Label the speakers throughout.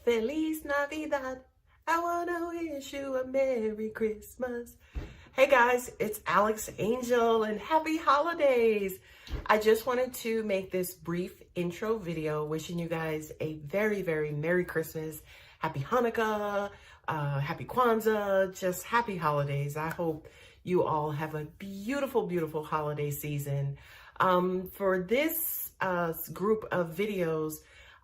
Speaker 1: Feliz Navidad. I want to wish you a Merry Christmas. Hey guys, it's Alex Angel and happy holidays. I just wanted to make this brief intro video wishing you guys a very, very Merry Christmas, Happy Hanukkah, Happy Kwanzaa, just happy holidays. I hope you all have a beautiful, beautiful holiday season. For this group of videos,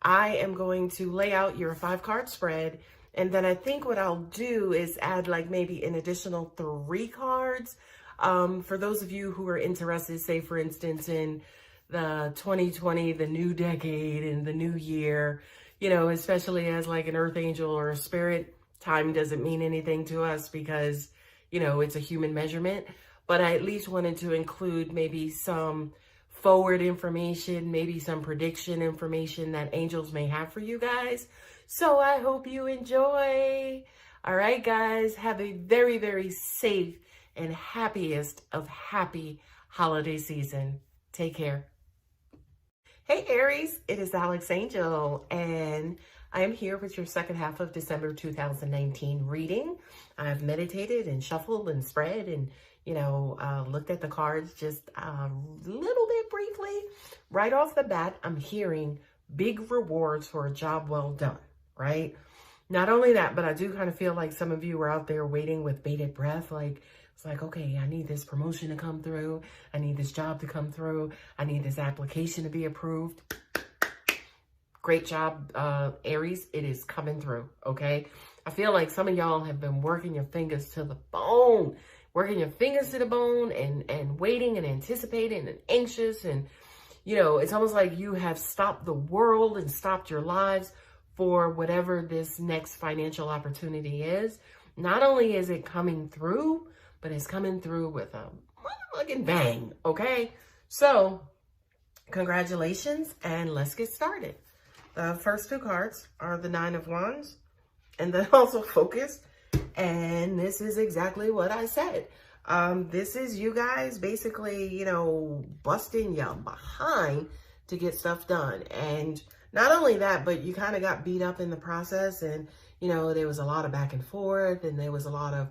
Speaker 1: I am going to lay out your 5-card spread, and then I think what I'll do is add like maybe an additional 3 cards for those of you who are interested, say for instance in the 2020, the new decade and the new year, you know, especially as like an earth angel or a spirit. Time doesn't mean anything to us because, you know, it's a human measurement, but I at least wanted to include maybe some forward information, maybe some prediction information that angels may have for you guys. So I hope you enjoy. All right, guys, have a very, very safe and happiest of happy holiday season. Take care. Hey, Aries, it is Alex Angel, and I am here with your second half of December 2019 reading. I've meditated and shuffled and spread and looked at the cards just a little bit briefly. Right off the bat, I'm hearing big rewards for a job well done, right? Not only that, but I do kind of feel like some of you are out there waiting with bated breath. Like, it's like, okay, I need this promotion to come through. I need this job to come through. I need this application to be approved. Great job, Aries. It is coming through, okay? I feel like some of y'all have been working your fingers to the bone. Working your fingers to the bone and waiting and anticipating and anxious. And, you know, it's almost like you have stopped the world and stopped your lives for whatever this next financial opportunity is. Not only is it coming through, but it's coming through with a motherfucking bang, okay? So, congratulations, and let's get started. The first 2 cards are the 9 of Wands, and then also focus. And this is exactly what I said. This is you guys basically, you know, busting your behind to get stuff done. And not only that, but you kind of got beat up in the process. And, you know, there was a lot of back and forth. And there was a lot of,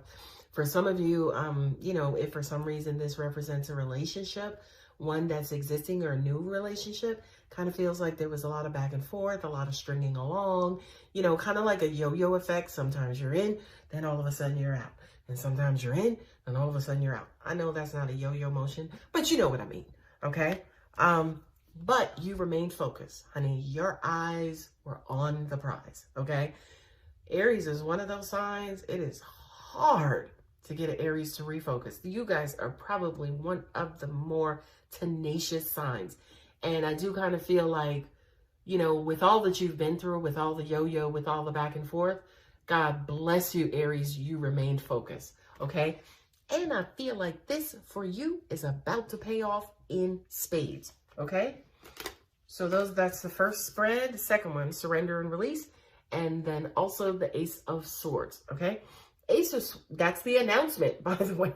Speaker 1: for some of you, you know, if for some reason this represents a relationship, one that's existing or a new relationship, kind of feels like there was a lot of back and forth, a lot of stringing along, you know, kind of like a yo-yo effect. Sometimes you're in, then all of a sudden you're out. And sometimes you're in, and all of a sudden you're out. I know that's not a yo-yo motion, but you know what I mean, okay? But you remained focused, honey. Your eyes were on the prize, okay? Aries is one of those signs. It is hard to get an Aries to refocus. You guys are probably one of the more tenacious signs. And I do kind of feel like, you know, with all that you've been through, with all the yo-yo, with all the back and forth, God bless you, Aries, you remained focused, okay? And I feel like this for you is about to pay off in spades, okay? So that's the first spread. The second one, surrender and release. And then also the Ace of Swords, okay? That's the announcement, by the way.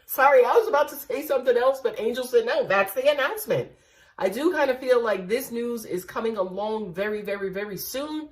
Speaker 1: Sorry, I was about to say something else, but Angel said, no, that's the announcement. I do kind of feel like this news is coming along very, very, very soon.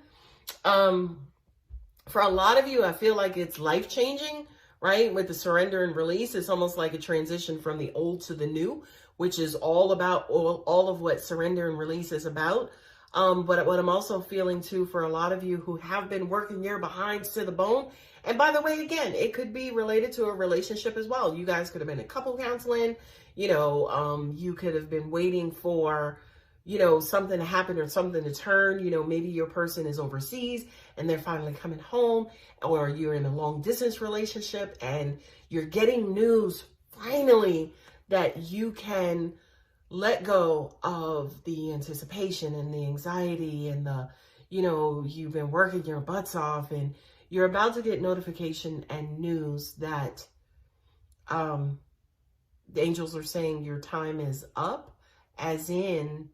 Speaker 1: For a lot of you, I feel like it's life-changing, right? With the surrender and release, it's almost like a transition from the old to the new, which is all about all of what surrender and release is about. But what I'm also feeling too, for a lot of you who have been working your behinds to the bone, and by the way, again, it could be related to a relationship as well. You guys could have been in couple counseling, you know, you could have been waiting for, you know, something to happen or something to turn. You know, maybe your person is overseas and they're finally coming home, or you're in a long distance relationship and you're getting news finally that you can let go of the anticipation and the anxiety and the, you know, you've been working your butts off and you're about to get notification and news that the angels are saying your time is up, as in,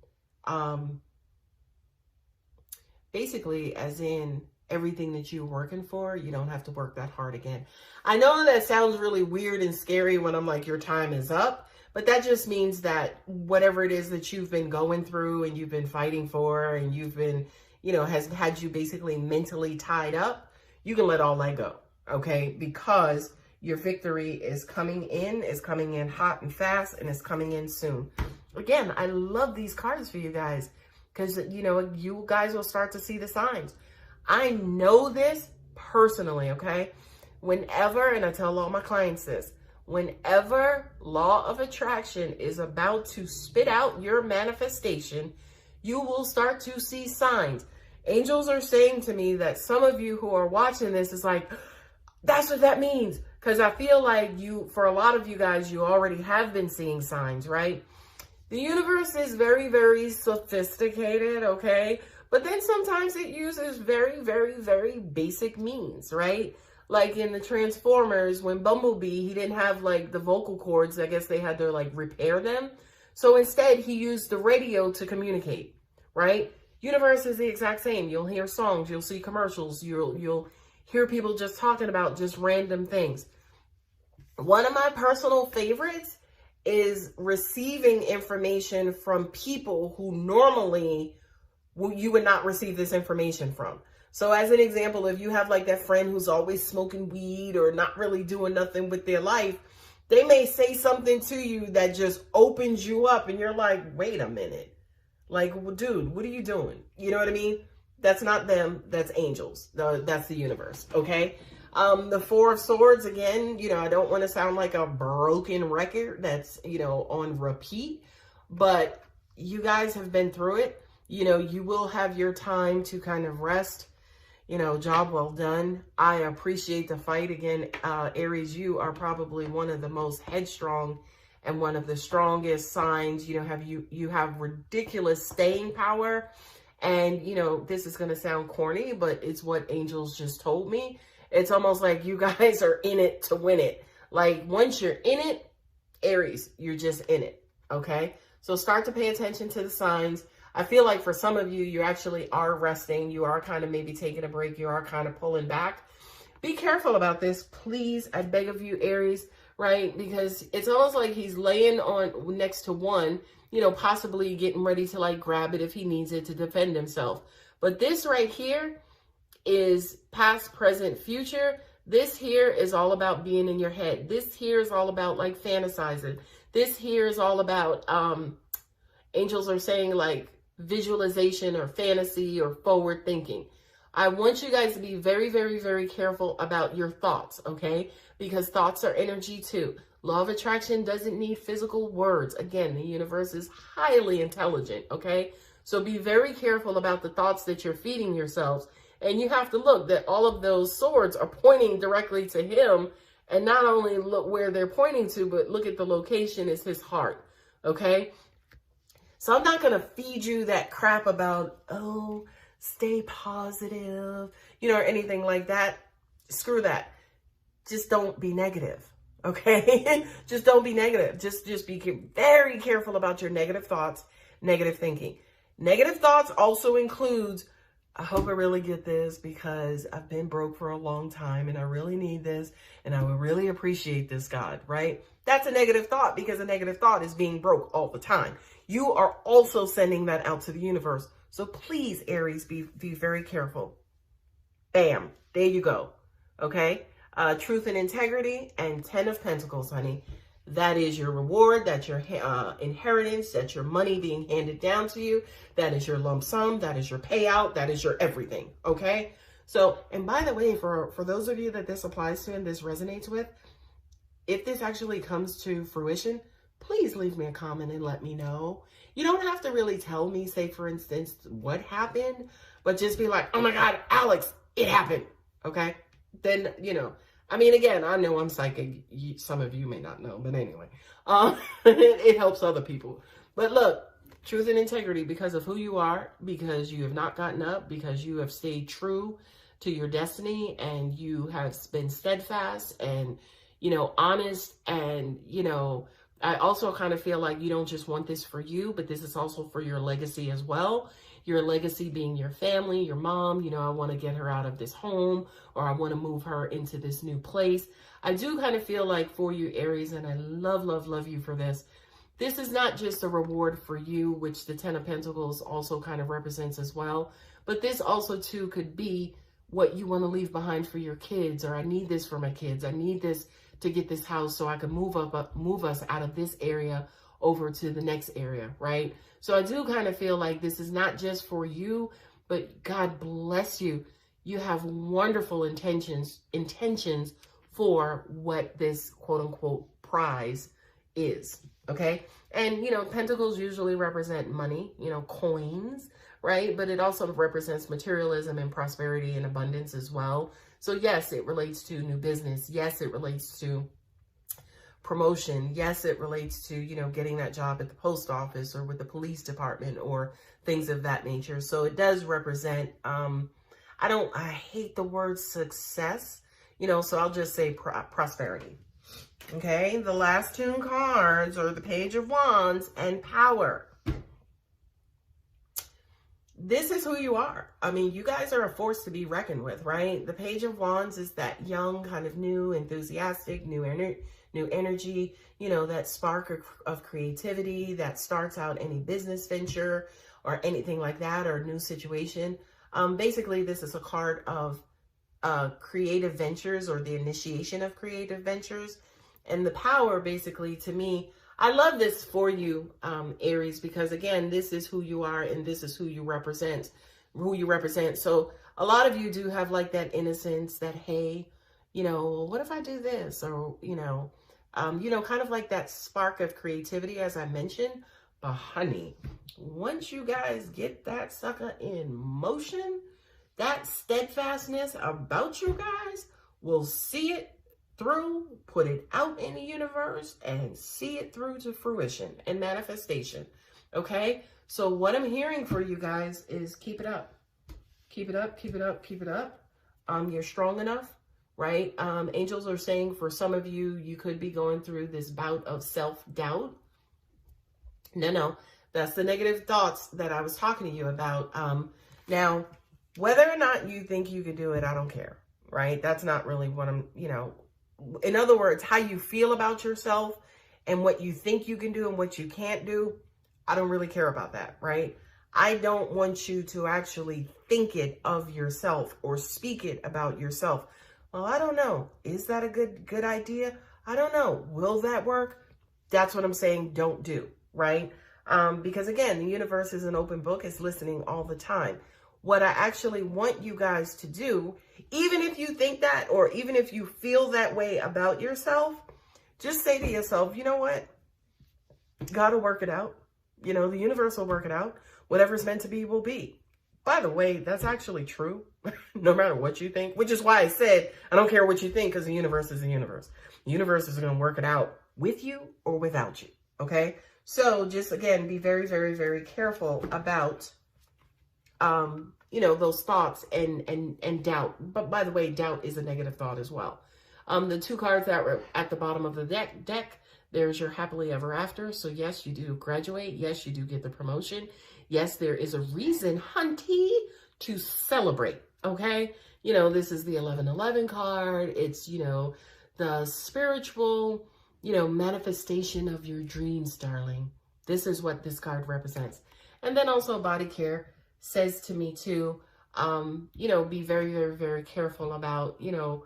Speaker 1: basically as in everything that you're working for, you don't have to work that hard again. I know that sounds really weird and scary when I'm like, your time is up, but that just means that whatever it is that you've been going through and you've been fighting for and you've been, has had you basically mentally tied up, you can let all that go, okay? Because your victory is coming in hot and fast, and it's coming in soon. Again, I love these cards for you guys because, you guys will start to see the signs. I know this personally, okay? Whenever, and I tell all my clients this, whenever law of attraction is about to spit out your manifestation, you will start to see signs. Angels are saying to me that some of you who are watching this is like, that's what that means. Because I feel like for a lot of you guys, you already have been seeing signs, right? The universe is very, very sophisticated, okay? But then sometimes it uses very, very, very basic means, right? Like in the Transformers, when Bumblebee, he didn't have like the vocal cords. I guess they had to like repair them. So instead, he used the radio to communicate, right? Universe is the exact same. You'll hear songs, you'll see commercials, you'll hear people just talking about just random things. One of my personal favorites is receiving information from people who normally you would not receive this information from. So as an example, if you have like that friend who's always smoking weed or not really doing nothing with their life, they may say something to you that just opens you up and you're like, wait a minute. Like, well, dude, what are you doing? You know what I mean? That's not them. That's angels. That's the universe. Okay. The Four of Swords, again, I don't want to sound like a broken record that's, on repeat, but you guys have been through it. You will have your time to kind of rest, job well done. I appreciate the fight. Again, Aries, you are probably one of the most headstrong and one of the strongest signs. You have ridiculous staying power. And, this is going to sound corny, but it's what angels just told me. It's almost like you guys are in it to win it. Like once you're in it, Aries, you're just in it. Okay. So start to pay attention to the signs. I feel like for some of you, you actually are resting. You are kind of maybe taking a break. You are kind of pulling back. Be careful about this, please. I beg of you, Aries, right? Because it's almost like he's laying on next to one, possibly getting ready to like grab it if he needs it to defend himself. But this right here is past, present, future. This here is all about being in your head. This here is all about like fantasizing. This here is all about, angels are saying like visualization or fantasy or forward thinking. I want you guys to be very, very, very careful about your thoughts, okay? Because thoughts are energy too. Law of attraction doesn't need physical words. Again, the universe is highly intelligent, okay? So be very careful about the thoughts that you're feeding yourselves. And you have to look that all of those swords are pointing directly to him. And not only look where they're pointing to, but look at the location is his heart, okay? So I'm not going to feed you that crap about, oh, stay positive, or anything like that. Screw that. Just don't be negative, okay? Just don't be negative. Just be very careful about your negative thoughts, negative thinking. Negative thoughts also includes, I hope I really get this because I've been broke for a long time and I really need this and I would really appreciate this, God, right? That's a negative thought because a negative thought is being broke all the time. You are also sending that out to the universe. So please, Aries, be very careful. Bam. There you go. Okay. Truth and integrity and 10 of Pentacles, honey. That is your reward. That's your inheritance. That's your money being handed down to you. That is your lump sum. That is your payout. That is your everything. Okay. So, and by the way, for those of you that this applies to and this resonates with, if this actually comes to fruition, please leave me a comment and let me know. You don't have to really tell me, say, for instance, what happened, but just be like, oh my God, Alex, it happened. Okay. Then, I mean, again, I know I'm psychic. Some of you may not know, but anyway, it helps other people. But look, truth and integrity because of who you are, because you have not gotten up, because you have stayed true to your destiny and you have been steadfast and, honest. And, I also kind of feel like you don't just want this for you, but this is also for your legacy as well. Your legacy being your family, your mom, I want to get her out of this home or I want to move her into this new place. I do kind of feel like for you, Aries, and I love, love, love you for this. this is not just a reward for you, which the Ten of Pentacles also kind of represents as well. But this also too could be what you want to leave behind for your kids, or I need this for my kids. I need this to get this house so I can move us out of this area over to the next area, right? So I do kind of feel like this is not just for you, but God bless you. You have wonderful intentions for what this quote unquote prize is, okay? And, you know, pentacles usually represent money, you know, coins, right? But it also represents materialism and prosperity and abundance as well. So yes, it relates to new business. Yes, it relates to promotion. Yes, it relates to, you know, getting that job at the post office or with the police department or things of that nature. So it does represent, I hate the word success, you know, so I'll just say prosperity. Okay, the last two cards are the Page of Wands and Power. This is who you are. I mean, you guys are a force to be reckoned with, right? The Page of Wands is that young, kind of new, enthusiastic, new energy, you know, that spark of creativity that starts out any business venture or anything like that, or a new situation. Basically, this is a card of creative ventures, or the initiation of creative ventures. And the Power, basically, to me, I love this for you, Aries, because again, this is who you are and this is who you represent, So a lot of you do have like that innocence that, hey, you know, what if I do this? Or, you know, kind of like that spark of creativity, as I mentioned. But honey, once you guys get that sucker in motion, that steadfastness about you guys will see it through, put it out in the universe, and see it through to fruition and manifestation. Okay? So what I'm hearing for you guys is keep it up. Keep it up, keep it up, keep it up. You're strong enough, right? Angels are saying for some of you, you could be going through this bout of self-doubt. No, that's the negative thoughts that I was talking to you about. Now, whether or not you think you could do it, I don't care, right? That's not really what I'm, you know, in other words, how you feel about yourself and what you think you can do and what you can't do, I don't really care about that, right? I don't want you to actually think it of yourself or speak it about yourself. Well, I don't know. Is that a good idea? I don't know. Will that work? That's what I'm saying don't do, right? Because again, the universe is an open book. It's listening all the time. What I actually want you guys to do, even if you think that, or even if you feel that way about yourself, just say to yourself, you know what? God will work it out. You know, the universe will work it out. Whatever's meant to be will be. By the way, that's actually true, no matter what you think, which is why I said, I don't care what you think, because the universe is the universe. The universe is going to work it out with you or without you. Okay. So just again, be very, very, very careful about, you know, those thoughts and doubt. But by the way, doubt is a negative thought as well. The two cards that were at the bottom of the deck, there's your happily ever after. So yes, you do graduate. Yes, you do get the promotion. Yes, there is a reason, hunty, to celebrate. Okay. You know, this is the 1111 card. It's, you know, the spiritual, you know, manifestation of your dreams, darling. This is what this card represents. And then also body care says to me too, you know, be very, very, very careful about, you know,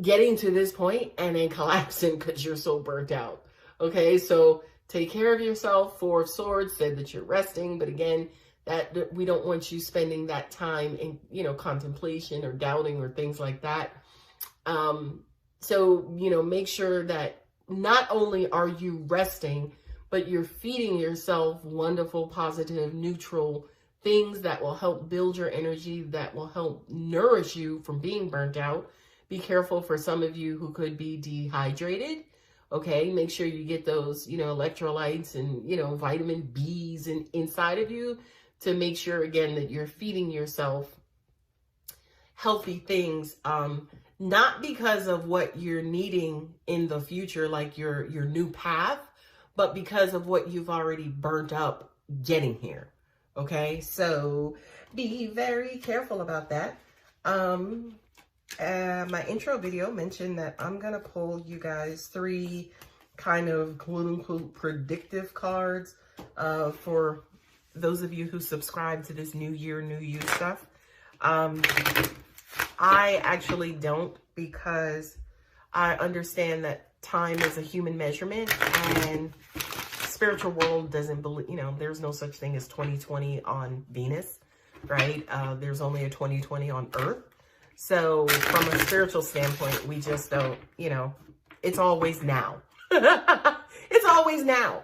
Speaker 1: getting to this point and then collapsing because you're so burnt out. Okay, so take care of yourself. Four of Swords said that you're resting, but again, that we don't want you spending that time in, you know, contemplation or doubting or things like that. So, you know, make sure that not only are you resting, but you're feeding yourself wonderful, positive, neutral things that will help build your energy, that will help nourish you from being burnt out. Be careful for some of you who could be dehydrated. Okay, make sure you get those, you know, electrolytes and, you know, vitamin B's inside of you to make sure, again, that you're feeding yourself healthy things, not because of what you're needing in the future, like your new path, but because of what you've already burnt up getting here. Okay, so be very careful about that. My intro video mentioned that I'm going to pull you guys 3 kind of quote unquote predictive cards for those of you who subscribe to this new year, new you stuff. I actually don't, because I understand that time is a human measurement, and spiritual world doesn't believe, you know, there's no such thing as 2020 on Venus, right? There's only a 2020 on Earth. So from a spiritual standpoint, we just don't, you know, it's always now. It's always now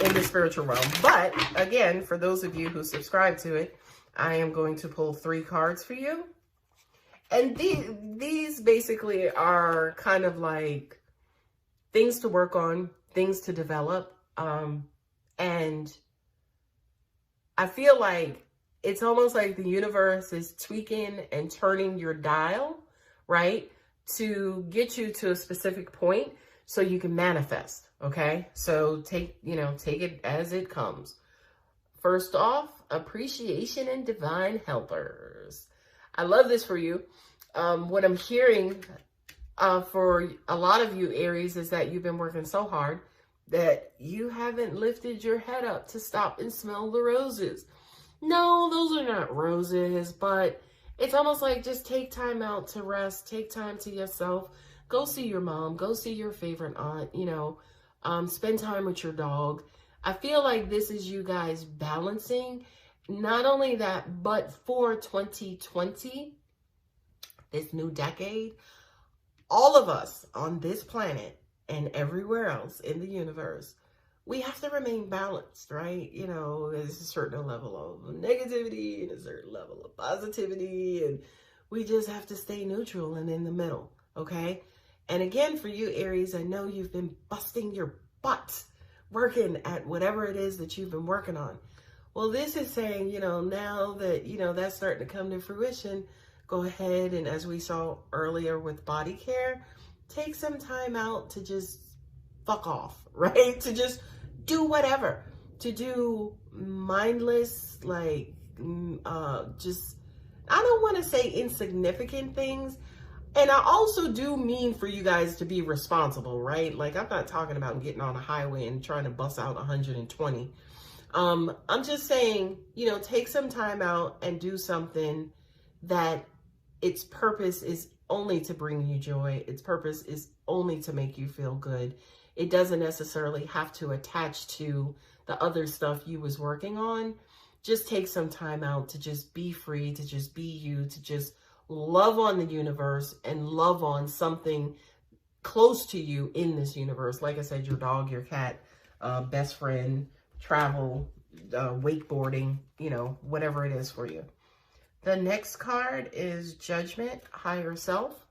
Speaker 1: in the spiritual realm. But again, for those of you who subscribe to it, I am going to pull 3 cards for you. And these basically are kind of like things to work on, things to develop. And I feel like it's almost like the universe is tweaking and turning your dial, right, to get you to a specific point so you can manifest, okay? So take it as it comes. First off, appreciation and divine helpers. I love this for you. What I'm hearing for a lot of you, Aries, is that you've been working so hard that you haven't lifted your head up to stop and smell the roses. No, those are not roses, but it's almost like just take time out to rest, take time to yourself, go see your mom, go see your favorite aunt, you know, spend time with your dog. I feel like this is you guys balancing. Not only that, but for 2020, this new decade, all of us on this planet and everywhere else in the universe, we have to remain balanced, right? You know, there's a certain level of negativity and a certain level of positivity, and we just have to stay neutral and in the middle, okay? And again, for you, Aries, I know you've been busting your butt working at whatever it is that you've been working on. Well, this is saying, you know, now that, you know, that's starting to come to fruition, go ahead and, as we saw earlier with body care, take some time out to just fuck off, right? To just do whatever, to do mindless, like, just, I don't want to say insignificant things. And I also do mean for you guys to be responsible, right? Like, I'm not talking about getting on a highway and trying to bust out 120. I'm just saying, you know, take some time out and do something that its purpose is only to bring you joy. Its purpose is only to make you feel good. It doesn't necessarily have to attach to the other stuff you was working on. Just take some time out to just be free, to just be you, to just love on the universe and love on something close to you in this universe. Like I said, your dog, your cat, best friend, travel, wakeboarding, you know, whatever it is for you. The next card is Judgment, Higher Self.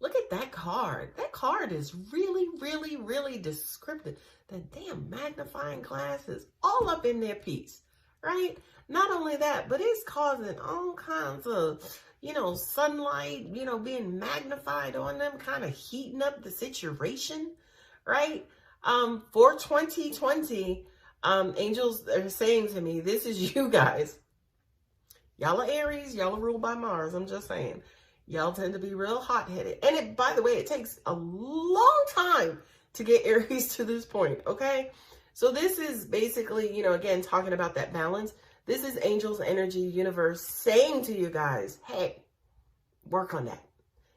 Speaker 1: Look at that card. That card is really, really, really descriptive. The damn magnifying glass is all up in their piece, right? Not only that, but it's causing all kinds of, you know, sunlight, you know, being magnified on them, kind of heating up the situation, right? For 2020, angels are saying to me, this is you guys. Y'all are Aries, y'all are ruled by Mars. I'm just saying. Y'all tend to be real hot-headed. And it, by the way, it takes a long time to get Aries to this point, okay? So this is basically, you know, again, talking about that balance. This is angels, energy, universe saying to you guys, hey, work on that.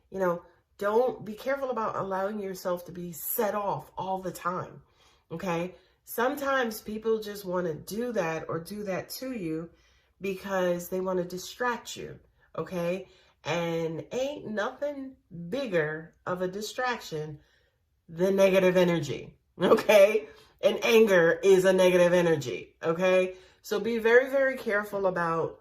Speaker 1: You know, don't be careful about allowing yourself to be set off all the time, okay? Sometimes people just want to do that or do that to you because they want to distract you, okay? And ain't nothing bigger of a distraction than negative energy, okay? And anger is a negative energy, okay? So be very, very careful about,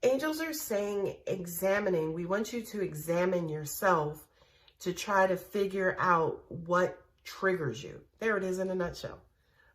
Speaker 1: angels are saying examining. We want you to examine yourself to try to figure out what triggers you. There it is in a nutshell,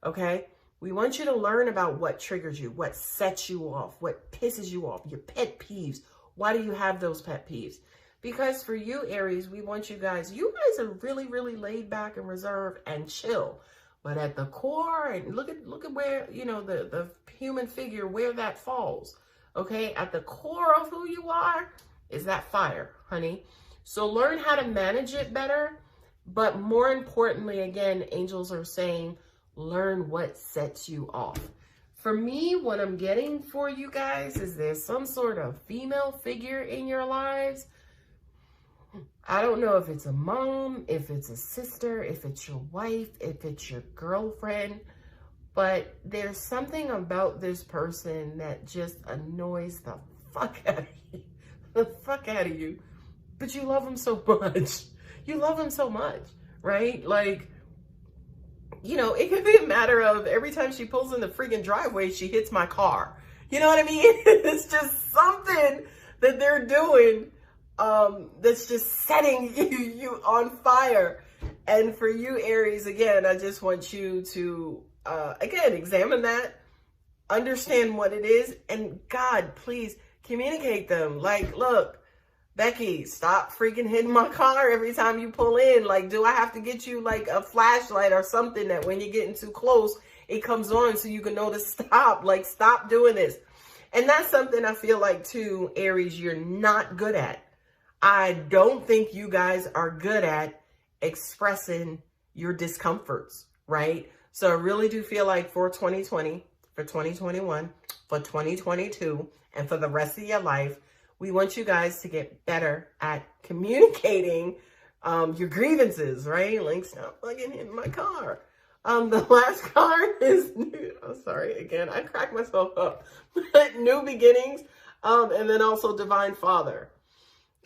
Speaker 1: okay? We want you to learn about what triggers you, what sets you off, what pisses you off, your pet peeves. Why do you have those pet peeves? Because for you, Aries, we want you guys are really, really laid back and reserved and chill. But at the core, and look at where, you know, the human figure, where that falls, okay? At the core of who you are is that fire, honey. So learn how to manage it better. But more importantly, again, angels are saying, learn what sets you off. For me, what I'm getting for you guys is there's some sort of female figure in your lives. I don't know if it's a mom, if it's a sister, if it's your wife, if it's your girlfriend, but there's something about this person that just annoys the fuck out of you. The fuck out of you. But you love them so much. You love them so much, right? Like, you know, it could be a matter of every time she pulls in the freaking driveway, she hits my car. You know what I mean? It's just something that they're doing that's just setting you on fire. And for you, Aries, again, I just want you to, again, examine that, understand what it is, and God, please communicate them. Like, look, Becky, stop freaking hitting my car every time you pull in. Like, do I have to get you like a flashlight or something that when you're getting too close, it comes on so you can know to stop? Like, stop doing this. And that's something I feel like too, Aries, you're not good at. I don't think you guys are good at expressing your discomforts, right? So I really do feel like for 2020, for 2021, for 2022, and for the rest of your life, we want you guys to get better at communicating your grievances, right? Like, stop plugging in my car. The last card is, oh, sorry, again, I cracked myself up. New beginnings, and then also Divine Father.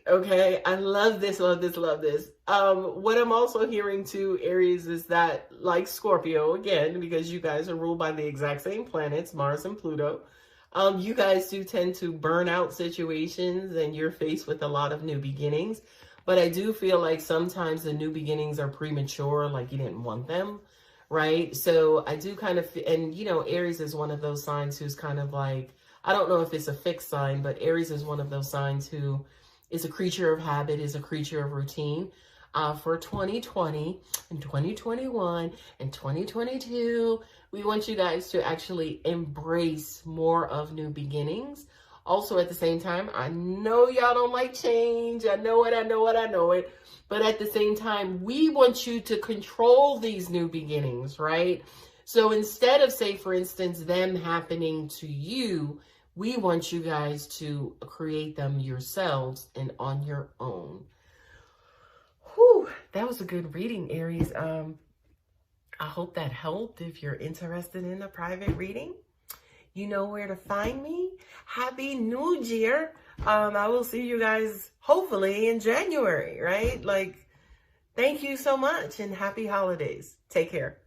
Speaker 1: Okay, I love this, love this, love this. What I'm also hearing too, Aries, is that like Scorpio, again, because you guys are ruled by the exact same planets, Mars and Pluto, you guys do tend to burn out situations and you're faced with a lot of new beginnings. But I do feel like sometimes the new beginnings are premature, like you didn't want them, right? So I do kind of, and you know, Aries is one of those signs who's kind of like, I don't know if it's a fixed sign, but Aries is one of those signs who is a creature of habit, is a creature of routine. For 2020 and 2021 and 2022, we want you guys to actually embrace more of new beginnings. Also, at the same time, I know y'all don't like change. I know it. But at the same time, we want you to control these new beginnings, right? So instead of, say, for instance, them happening to you, we want you guys to create them yourselves and on your own. Whew, that was a good reading, Aries. I hope that helped. If you're interested in a private reading, you know where to find me. Happy New Year. I will see you guys hopefully in January, right? Like, thank you so much and happy holidays. Take care.